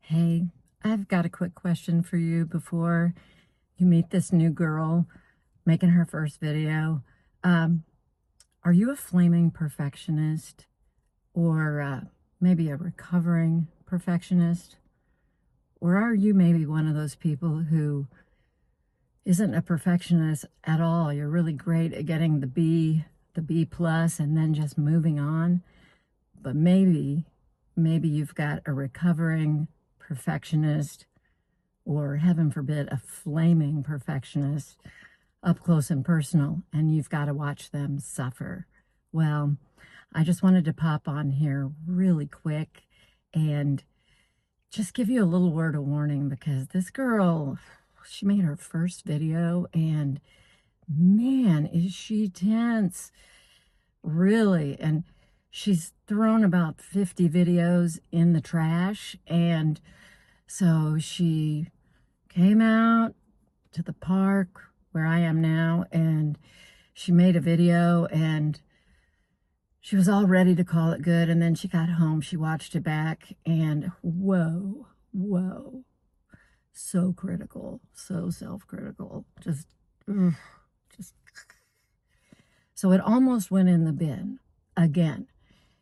Hey, I've got a quick question for you before you meet this new girl making her first video. Um, are you a flaming perfectionist or maybe a recovering perfectionist? Or are you maybe one of those people who isn't a perfectionist at all? You're really great at getting the B plus, and then just moving on. But maybe you've got a recovering perfectionist, or heaven forbid, a flaming perfectionist up close and personal, and you've got to watch them suffer. Well, I just wanted to pop on here really quick and just give you a little word of warning, because this girl, she made her first video, and man, is she tense, really. And she's thrown about 50 videos in the trash, and so she came out to the park where I am now, and she made a video, and she was all ready to call it good. And then she got home, she watched it back, and whoa, so critical, so self-critical, ugh, just, so it almost went in the bin again.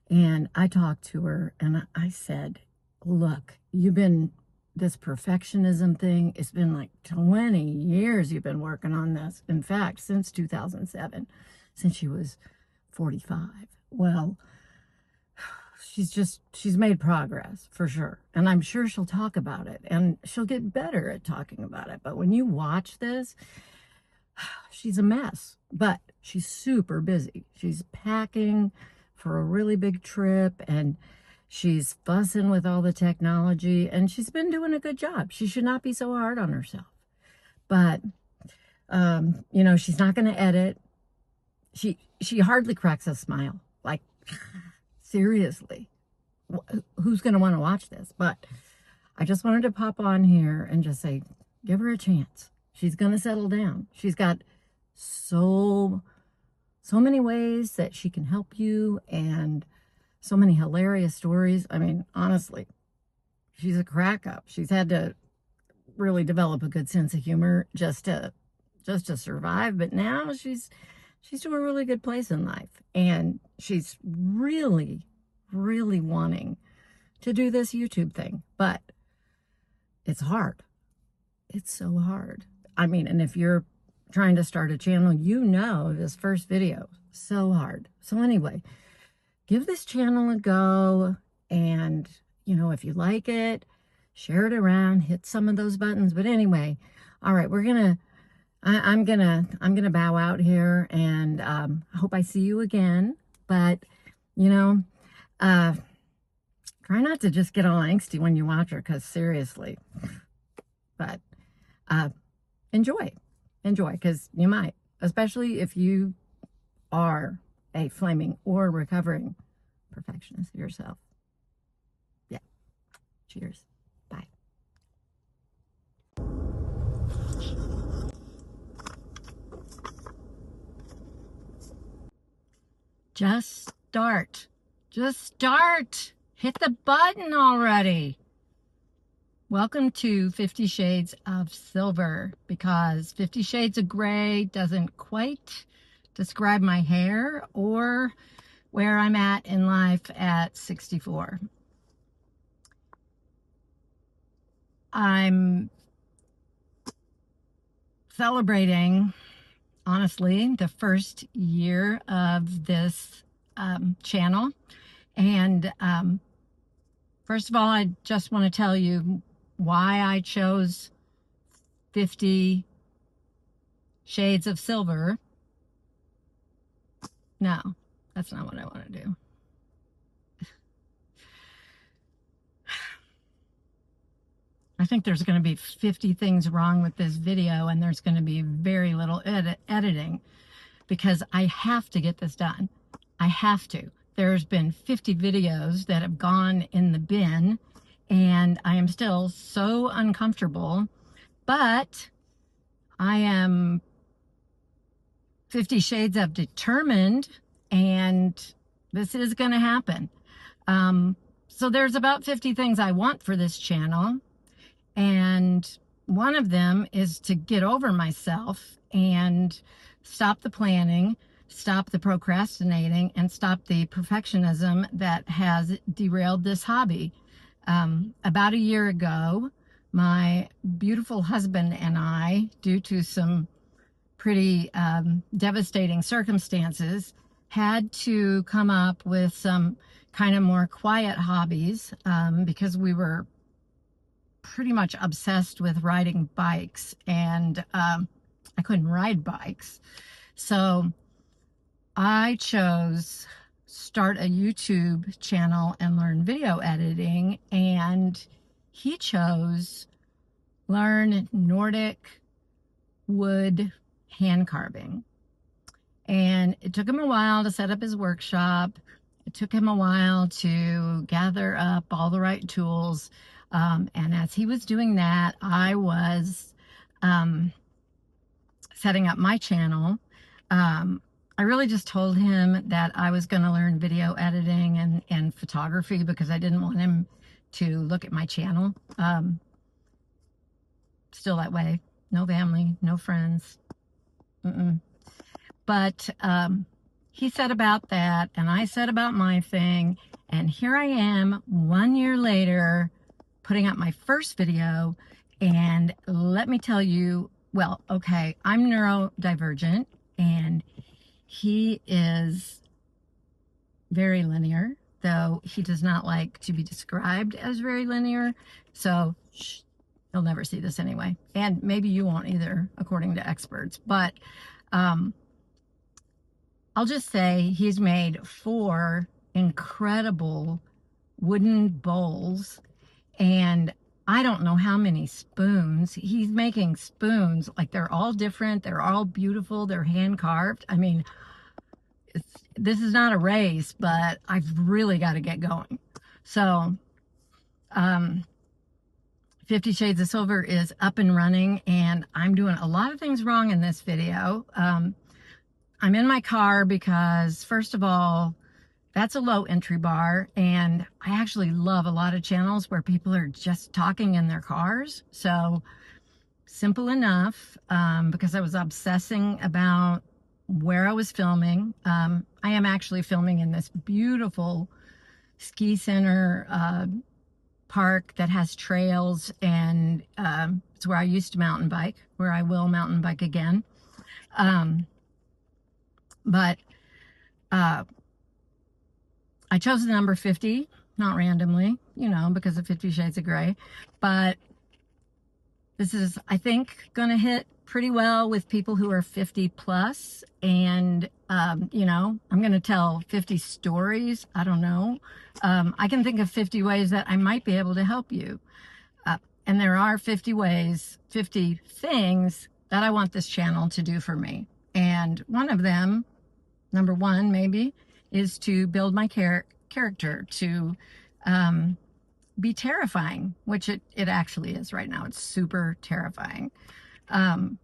And I talked to her and I said, look, this perfectionism thing, it's been like 20 years you've been working on this. In fact, since 2007, since she was 45. Well, she's made progress for sure. And I'm sure she'll talk about it, and she'll get better at talking about it. But when you watch this, she's a mess, but she's super busy. She's packing for a really big trip, and she's fussing with all the technology, and she's been doing a good job. She should not be so hard on herself. But, she's not going to edit. She hardly cracks a smile. Like, seriously, who's going to want to watch this? But I just wanted to pop on here and just say, give her a chance. She's going to settle down. She's got so many ways that she can help you, and so many hilarious stories. I mean, honestly, she's a crack up. She's had to really develop a good sense of humor just to survive. But now she's to a really good place in life, and she's really wanting to do this YouTube thing. But it's hard. It's so hard. I mean, and if you're trying to start a channel, this first video, so hard. So anyway, give this channel a go, and if you like it, share it around, hit some of those buttons. But anyway, all right, I'm gonna bow out here, and I hope I see you again. But try not to just get all angsty when you watch her, because seriously. But enjoy, because you might, especially if you are a flaming or recovering perfectionist yourself. Yeah. Cheers. Bye. Just start. Hit the button already. Welcome to 50 Shades of Silver, because 50 Shades of Gray doesn't quite describe my hair or where I'm at in life at 64. I'm celebrating, honestly, the first year of this channel. And first of all, I just want to tell you why I chose 50 Shades of Silver. No, that's not what I want to do. I think there's going to be 50 things wrong with this video, and there's going to be very little editing, because I have to get this done. I have to. There's been 50 videos that have gone in the bin, and I am still so uncomfortable, but I am 50 shades of determined, and this is going to happen. So there's about 50 things I want for this channel. And one of them is to get over myself and stop the planning, stop the procrastinating, and stop the perfectionism that has derailed this hobby. About a year ago, my beautiful husband and I, due to some pretty devastating circumstances, had to come up with some kind of more quiet hobbies because we were pretty much obsessed with riding bikes, and I couldn't ride bikes. So I chose start a YouTube channel and learn video editing, and he chose learn Nordic wood hand carving. And it took him a while to set up his workshop. It took him a while to gather up all the right tools. And as he was doing that, I was setting up my channel. I really just told him that I was going to learn video editing and photography because I didn't want him to look at my channel. Still that way. No family, no friends. But he said about that, and I said about my thing, and here I am 1 year later putting up my first video. And let me tell you, well, okay, I'm neurodivergent, and he is very linear, though he does not like to be described as very linear. So he'll never see this anyway. And maybe you won't either, according to experts. But I'll just say he's made 4 incredible wooden bowls, and I don't know how many spoons. He's making spoons, like they're all different, they're all beautiful, they're hand carved. I mean, this is not a race, but I've really got to get going. So 50 Shades of Silver is up and running, and I'm doing a lot of things wrong in this video. I'm in my car because, first of all, that's a low entry bar, and I actually love a lot of channels where people are just talking in their cars. So simple enough, because I was obsessing about where I was filming. I am actually filming in this beautiful ski center park that has trails, and it's where I used to mountain bike, where I will mountain bike again. But I chose the number 50, not randomly, you know, because of 50 Shades of Grey. But this is, I think, going to hit pretty well with people who are 50 plus. And, you know, I'm going to tell 50 stories. I don't know. I can think of 50 ways that I might be able to help you. And there are 50 ways, 50 things that I want this channel to do for me. And one of them, number 1 maybe, is to build my character, to be terrifying, which it actually is right now. It's super terrifying. I'm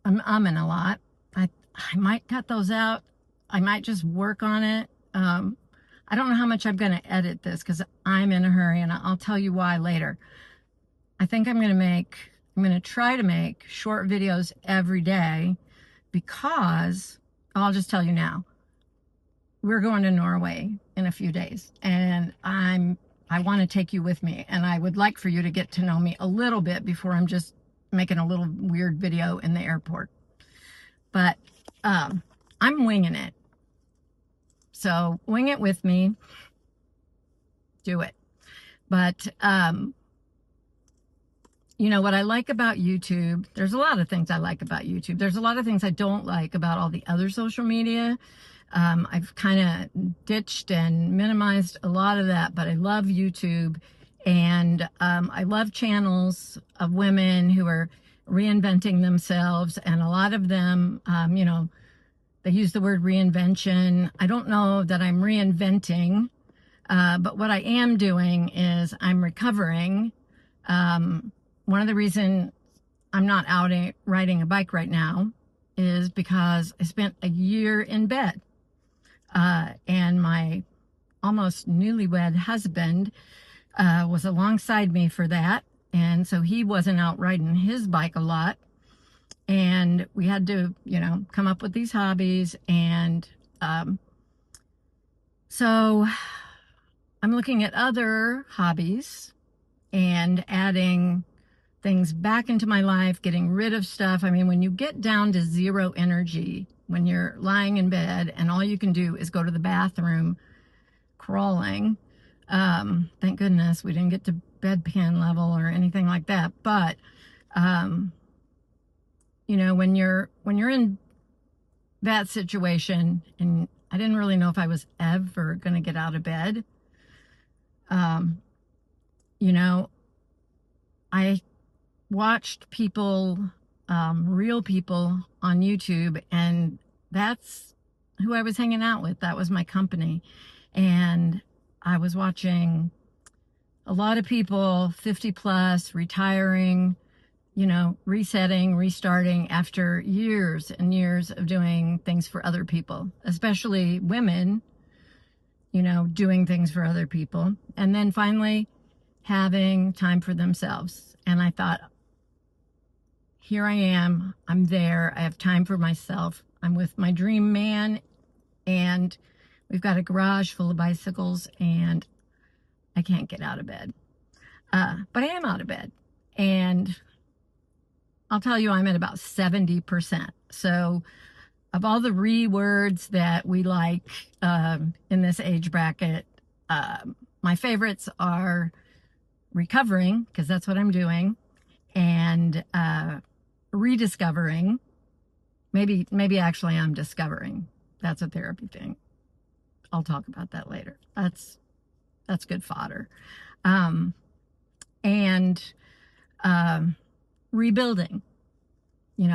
umming a lot. I might cut those out. I might just work on it. I don't know how much I'm going to edit this because I'm in a hurry, and I'll tell you why later. I think I'm going to try to make short videos every day, because I'll just tell you now, we're going to Norway in a few days, and I want to take you with me, and I would like for you to get to know me a little bit before I'm just making a little weird video in the airport. But I'm winging it. So wing it with me. Do it. But you know what I like about YouTube? There's a lot of things I like about YouTube. There's a lot of things I don't like about all the other social media. I've kind of ditched and minimized a lot of that, but I love YouTube, and I love channels of women who are reinventing themselves, and a lot of them, you know, they use the word reinvention. I don't know that I'm reinventing, but what I am doing is I'm recovering. One of the reasons I'm not out riding a bike right now is because I spent a year in bed, and my almost newlywed husband was alongside me for that. And so he wasn't out riding his bike a lot. And we had to, come up with these hobbies. And so I'm looking at other hobbies and adding things back into my life, getting rid of stuff. I mean, when you get down to zero energy, when you're lying in bed and all you can do is go to the bathroom crawling, thank goodness we didn't get to bedpan level or anything like that. But, when you're in that situation, and I didn't really know if I was ever going to get out of bed, I watched people, real people on YouTube, and that's who I was hanging out with. That was my company. And I was watching a lot of people 50 plus retiring, resetting, restarting after years and years of doing things for other people, especially women, doing things for other people. And then finally having time for themselves. And I thought, here I am, I'm there, I have time for myself. I'm with my dream man, and we've got a garage full of bicycles, and I can't get out of bed. But I am out of bed, and I'll tell you, I'm at about 70%. So of all the words that we like in this age bracket, my favorites are recovering, because that's what I'm doing, and rediscovering. Maybe actually I'm discovering. That's a therapy thing. I'll talk about that later. That's good fodder. And rebuilding,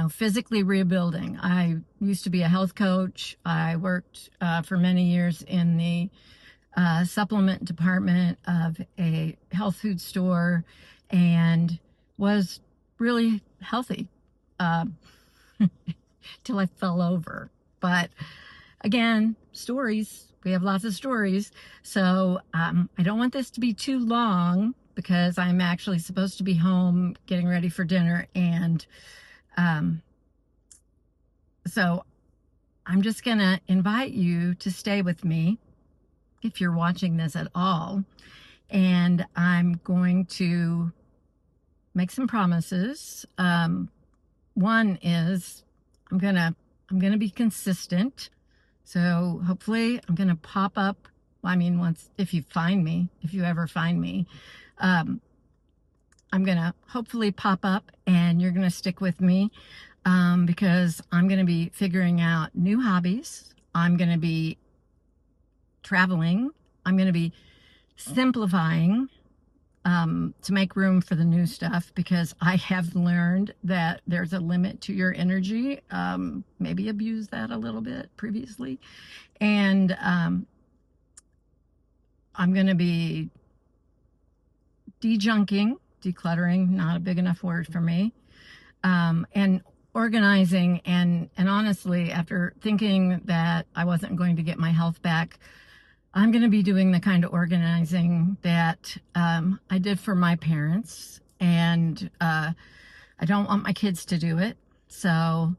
physically rebuilding. I used to be a health coach. I worked for many years in the supplement department of a health food store, and was really healthy till I fell over. But again, stories. We have lots of stories. So I don't want this to be too long, because I'm actually supposed to be home getting ready for dinner. And so I'm just going to invite you to stay with me if you're watching this at all. And I'm going to make some promises. One is I'm gonna be consistent. So hopefully I'm gonna pop up. Well, I mean, if you ever find me, I'm gonna hopefully pop up, and you're gonna stick with me, because I'm gonna be figuring out new hobbies. I'm gonna be traveling. I'm gonna be simplifying to make room for the new stuff, because I have learned that there's a limit to your energy. Maybe abuse that a little bit previously. And I'm going to be decluttering, not a big enough word for me, and organizing. And honestly, after thinking that I wasn't going to get my health back, I'm going to be doing the kind of organizing that I did for my parents, and I don't want my kids to do it. So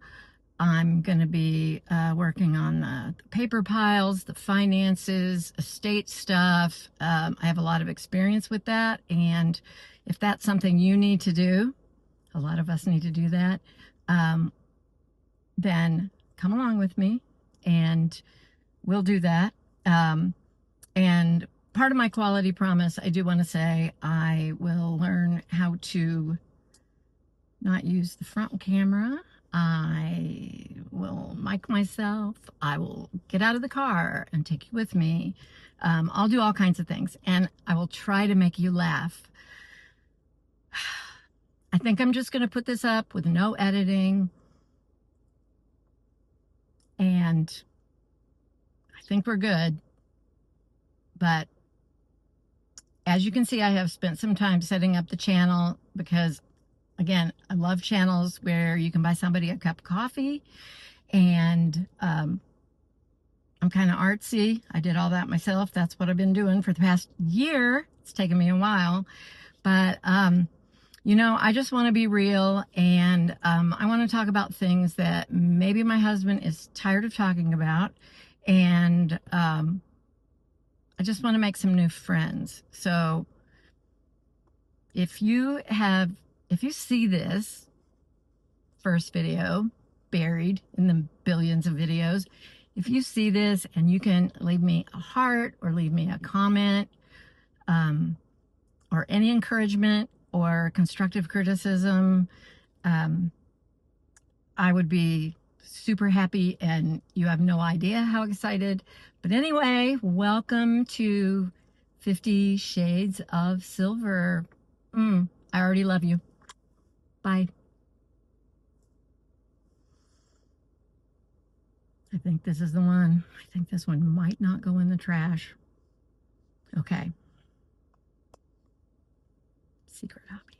I'm going to be working on the paper piles, the finances, estate stuff. I have a lot of experience with that, and if that's something you need to do, a lot of us need to do that, then come along with me, and we'll do that. And part of my quality promise, I do want to say, I will learn how to not use the front camera. I will mic myself. I will get out of the car and take you with me. I'll do all kinds of things, and I will try to make you laugh. I think I'm just going to put this up with no editing, and I think we're good. But as you can see, I have spent some time setting up the channel, because, again, I love channels where you can buy somebody a cup of coffee, and I'm kind of artsy. I did all that myself. That's what I've been doing for the past year. It's taken me a while, but you know, I just want to be real, and I want to talk about things that maybe my husband is tired of talking about, and I just want to make some new friends. So if you see this first video buried in the billions of videos, if you see this and you can leave me a heart or leave me a comment, or any encouragement or constructive criticism, I would be super happy, and you have no idea how excited. But anyway, welcome to 50 Shades of Silver. I already love you. Bye. I think this is the one. I think this one might not go in the trash. Okay. Secret hobby.